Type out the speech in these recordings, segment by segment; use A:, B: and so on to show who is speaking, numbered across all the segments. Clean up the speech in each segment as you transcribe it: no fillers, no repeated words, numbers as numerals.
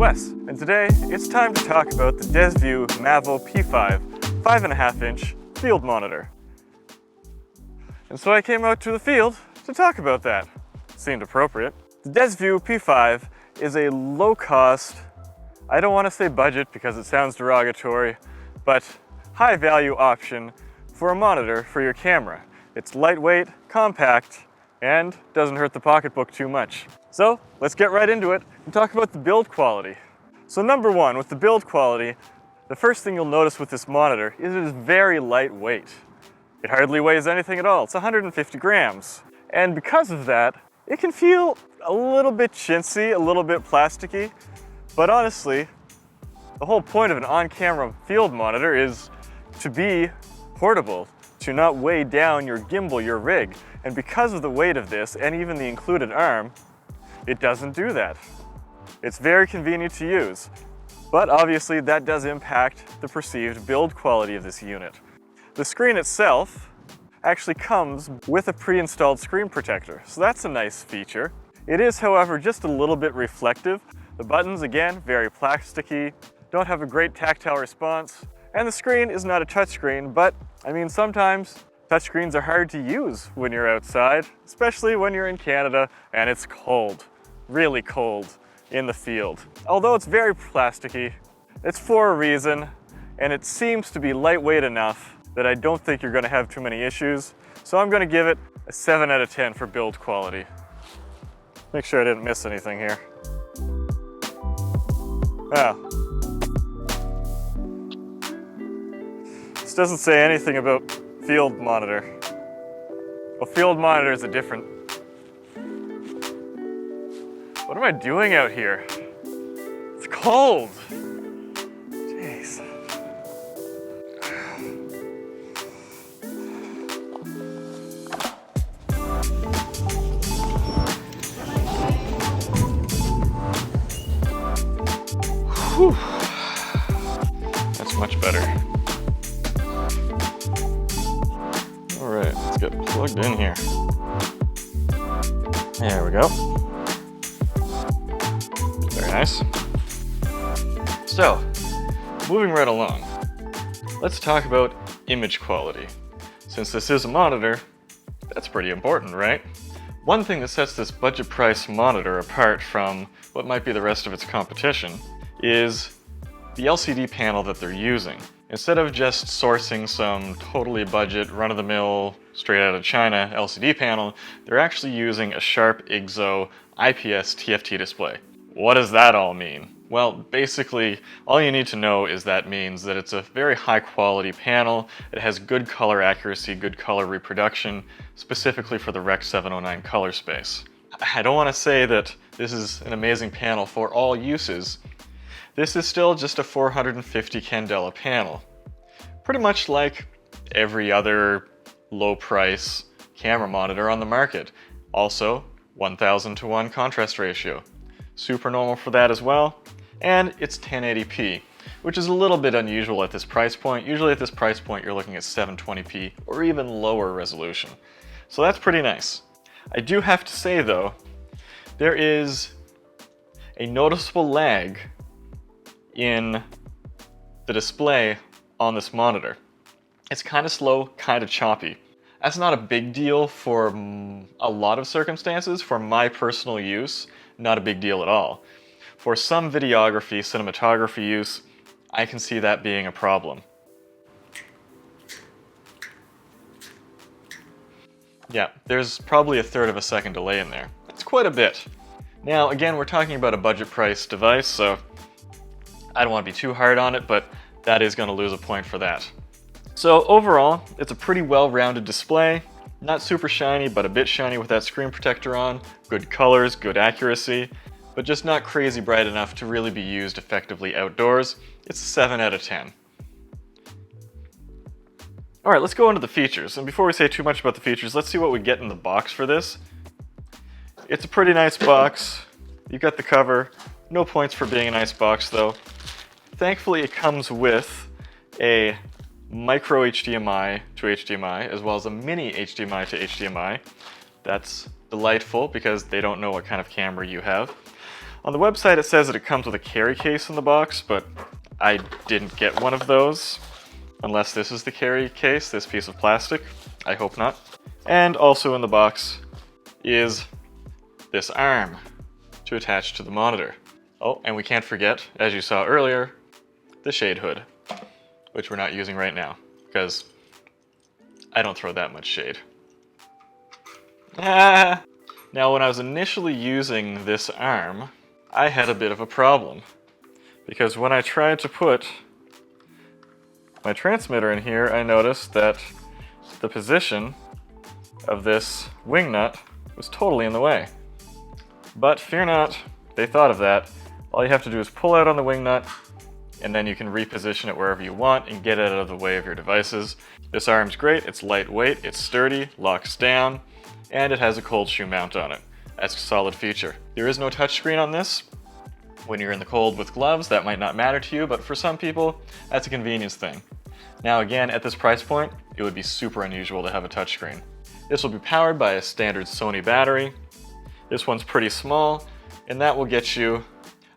A: Wes, and today it's time to talk about the DesView Mavo P5 5.5-inch field monitor. And so I came out to the field to talk about that. Seemed appropriate. The DesView P5 is a low-cost, I don't want to say budget because it sounds derogatory, but high-value option for a monitor for your camera. It's lightweight, compact, and doesn't hurt the pocketbook too much. So let's get right into it and talk about the build quality. So number one, with the build quality, the first thing you'll notice with this monitor is it is very lightweight. It hardly weighs anything at all. It's 150 grams. And because of that, it can feel a little bit chintzy, a little bit plasticky, but honestly, the whole point of an on-camera field monitor is to be portable, to not weigh down your gimbal, your rig. And because of the weight of this, and even the included arm, it doesn't do that. It's very convenient to use, but obviously that does impact the perceived build quality of this unit. The screen itself actually comes with a pre-installed screen protector, so that's a nice feature. It is, however, just a little bit reflective. The buttons, again, very plasticky, don't have a great tactile response, and the screen is not a touchscreen, but I mean, sometimes touchscreens are hard to use when you're outside, especially when you're in Canada and it's cold, really cold in the field. Although it's very plasticky, it's for a reason, and it seems to be lightweight enough that I don't think you're going to have too many issues. So I'm going to give it a 7 out of 10 for build quality. Make sure I didn't miss anything here. Oh. This doesn't say anything about field monitor. Well, field monitor is a different... What am I doing out here? It's cold. Jeez. Whew. That's much better. All right, let's get plugged in here. There we go. Very nice. So, moving right along, let's talk about image quality. Since this is a monitor, that's pretty important, right? One thing that sets this budget price monitor apart from what might be the rest of its competition is the LCD panel that they're using. Instead of just sourcing some totally budget, run-of-the-mill, straight out of China LCD panel, they're actually using a Sharp IGZO IPS TFT display. What does that all mean? Well, basically, all you need to know is that means that it's a very high quality panel. It has good color accuracy, good color reproduction, specifically for the Rec. 709 color space. I don't want to say that this is an amazing panel for all uses. This is still just a 450 candela panel. Pretty much like every other low price camera monitor on the market. Also, 1000:1 contrast ratio. Super normal for that as well. And it's 1080p, which is a little bit unusual at this price point. Usually at this price point you're looking at 720p or even lower resolution. So that's pretty nice. I do have to say though, there is a noticeable lag in the display on this monitor. It's kind of slow, kind of choppy. That's not a big deal for a lot of circumstances. For my personal use, not a big deal at all. For some videography, cinematography use, I can see that being a problem. Yeah, there's probably a 1/3 of a second delay in there. It's quite a bit. Now, again, we're talking about a budget price device, so I don't want to be too hard on it, but that is going to lose a point for that. So overall, it's a pretty well-rounded display. Not super shiny, but a bit shiny with that screen protector on. Good colors, good accuracy, but just not crazy bright enough to really be used effectively outdoors. It's a 7 out of 10. Alright, let's go into the features. And before we say too much about the features, let's see what we get in the box for this. It's a pretty nice box. You got the cover. No points for being a nice box though. Thankfully it comes with a micro HDMI to HDMI as well as a mini HDMI to HDMI. That's delightful because they don't know what kind of camera you have. On the website it says that it comes with a carry case in the box, but I didn't get one of those. Unless this is the carry case, this piece of plastic. I hope not. And also in the box is this arm to attach to the monitor. Oh, and we can't forget, as you saw earlier, the shade hood, which we're not using right now, because I don't throw that much shade. Ah! Now, when I was initially using this arm, I had a bit of a problem, because when I tried to put my transmitter in here, I noticed that the position of this wing nut was totally in the way. But fear not, they thought of that. All you have to do is pull out on the wing nut, and then you can reposition it wherever you want and get it out of the way of your devices. This arm's great, it's lightweight, it's sturdy, locks down, and it has a cold shoe mount on it. That's a solid feature. There is no touchscreen on this. When you're in the cold with gloves, that might not matter to you, but for some people, that's a convenience thing. Now again, at this price point, it would be super unusual to have a touchscreen. This will be powered by a standard Sony battery. This one's pretty small, and that will get you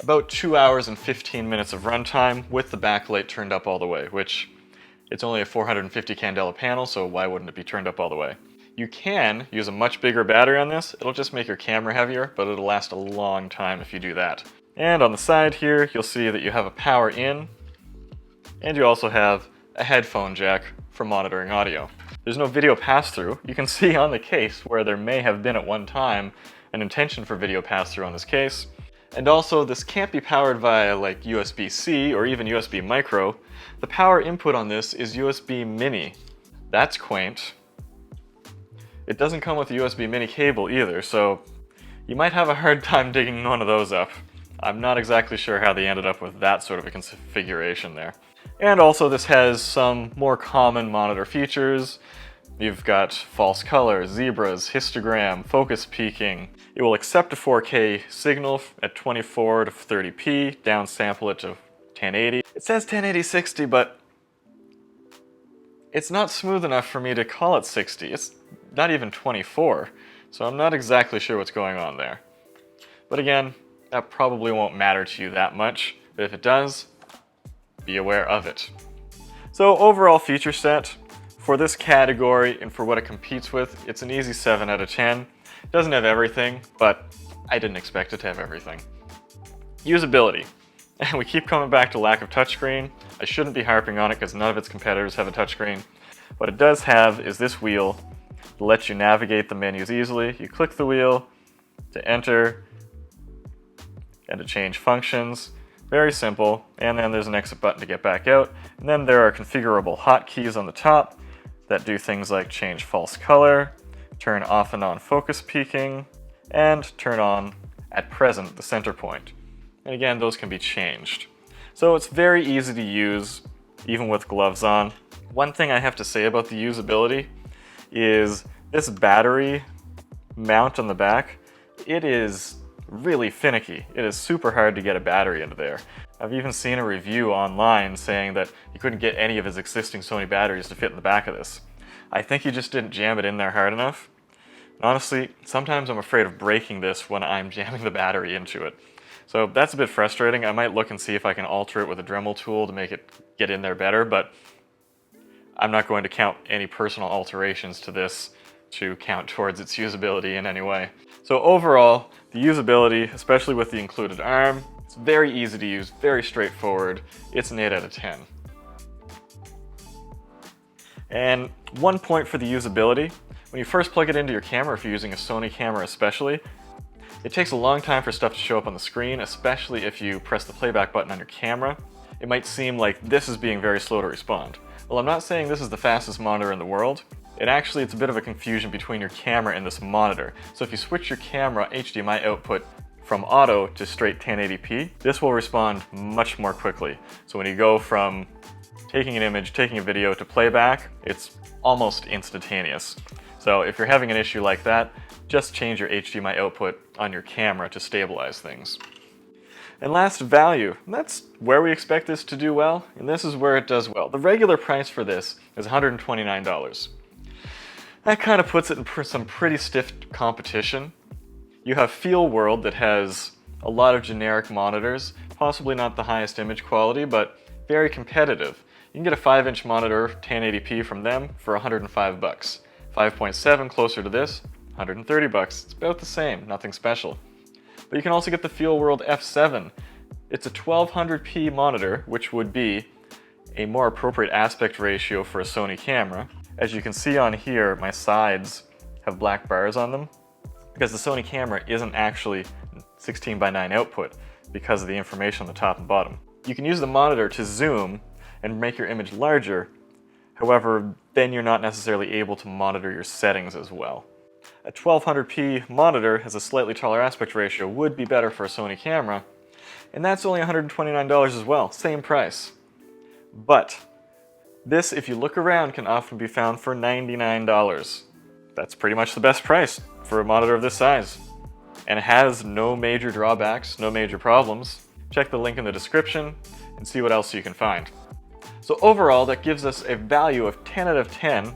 A: about 2 hours and 15 minutes of runtime with the backlight turned up all the way, which it's only a 450 candela panel, so why wouldn't it be turned up all the way? You can use a much bigger battery on this. It'll just make your camera heavier, but it'll last a long time if you do that. And on the side here, you'll see that you have a power in, and you also have a headphone jack for monitoring audio. There's no video pass-through. You can see on the case where there may have been at one time an intention for video pass-through on this case. And also, this can't be powered via like USB-C or even USB micro. The power input on this is USB mini. That's quaint. It doesn't come with a USB mini cable either, so you might have a hard time digging one of those up. I'm not exactly sure how they ended up with that sort of a configuration there. And also this has some more common monitor features. You've got false color, zebras, histogram, focus peaking. It will accept a 4K signal at 24 to 30p, downsample it to 1080. It says 1080-60, but it's not smooth enough for me to call it 60. It's not even 24, so I'm not exactly sure what's going on there. But again, that probably won't matter to you that much, but if it does, be aware of it. So overall feature set, for this category and for what it competes with, it's an easy 7 out of 10. It doesn't have everything, but I didn't expect it to have everything. Usability. And we keep coming back to lack of touchscreen. I shouldn't be harping on it because none of its competitors have a touchscreen. What it does have is this wheel to let you navigate the menus easily. You click the wheel to enter and to change functions. Very simple. And then there's an exit button to get back out. And then there are configurable hotkeys on the top that do things like change false color, turn off and on focus peaking, and turn on at present the center point. And again, those can be changed. So it's very easy to use, even with gloves on. One thing I have to say about the usability is this battery mount on the back, it is really finicky. It is super hard to get a battery into there. I've even seen a review online saying that you couldn't get any of his existing Sony batteries to fit in the back of this. I think he just didn't jam it in there hard enough. And honestly, sometimes I'm afraid of breaking this when I'm jamming the battery into it. So that's a bit frustrating. I might look and see if I can alter it with a Dremel tool to make it get in there better, but I'm not going to count any personal alterations to this to count towards its usability in any way. So overall, the usability, especially with the included arm, it's very easy to use, very straightforward. It's an 8 out of 10. And one point for the usability, when you first plug it into your camera, if you're using a Sony camera especially, it takes a long time for stuff to show up on the screen, especially if you press the playback button on your camera. It might seem like this is being very slow to respond. Well, I'm not saying this is the fastest monitor in the world. It's a bit of a confusion between your camera and this monitor. So if you switch your camera HDMI output from auto to straight 1080p, this will respond much more quickly. So when you go from taking an image, taking a video to playback, it's almost instantaneous. So if you're having an issue like that, just change your HDMI output on your camera to stabilize things. And last, value. That's where we expect this to do well, and this is where it does well. The regular price for this is $129. That kind of puts it in some pretty stiff competition. You have Feel World that has a lot of generic monitors, possibly not the highest image quality, but very competitive. You can get a 5-inch monitor, 1080p from them for 105 bucks. 5.7 closer to this, 130 bucks. It's about the same, nothing special. But you can also get the FeelWorld F7. It's a 1200p monitor, which would be a more appropriate aspect ratio for a Sony camera. As you can see on here, my sides have black bars on them because the Sony camera isn't actually 16:9 output because of the information on the top and bottom. You can use the monitor to zoom and make your image larger. However, then you're not necessarily able to monitor your settings as well. A 1200p monitor has a slightly taller aspect ratio would be better for a Sony camera, and that's only $129 as well, same price. But this, if you look around, can often be found for $99. That's pretty much the best price for a monitor of this size. And it has no major drawbacks, no major problems. Check the link in the description and see what else you can find. So overall, that gives us a value of 10 out of 10,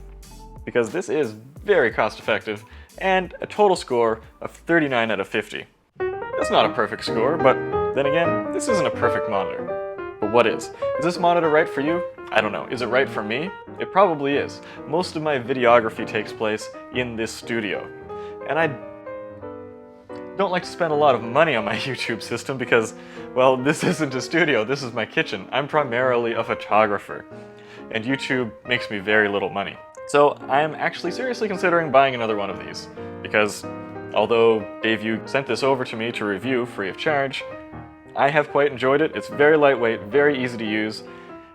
A: because this is very cost effective, and a total score of 39 out of 50. That's not a perfect score, but then again, this isn't a perfect monitor. But what is? Is this monitor right for you? I don't know. Is it right for me? It probably is. Most of my videography takes place in this studio, and I don't like to spend a lot of money on my YouTube system because, well, this isn't a studio, this is my kitchen. I'm primarily a photographer, and YouTube makes me very little money. So I'm actually seriously considering buying another one of these, because although Daveview sent this over to me to review free of charge, I have quite enjoyed it. It's very lightweight, very easy to use,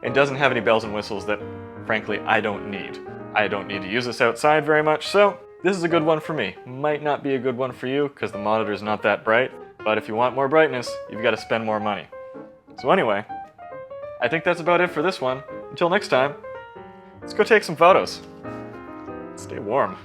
A: and doesn't have any bells and whistles that, frankly, I don't need. I don't need to use this outside very much, so this is a good one for me. Might not be a good one for you because the monitor is not that bright, but if you want more brightness, you've got to spend more money. So anyway, I think that's about it for this one. Until next time, let's go take some photos. Stay warm.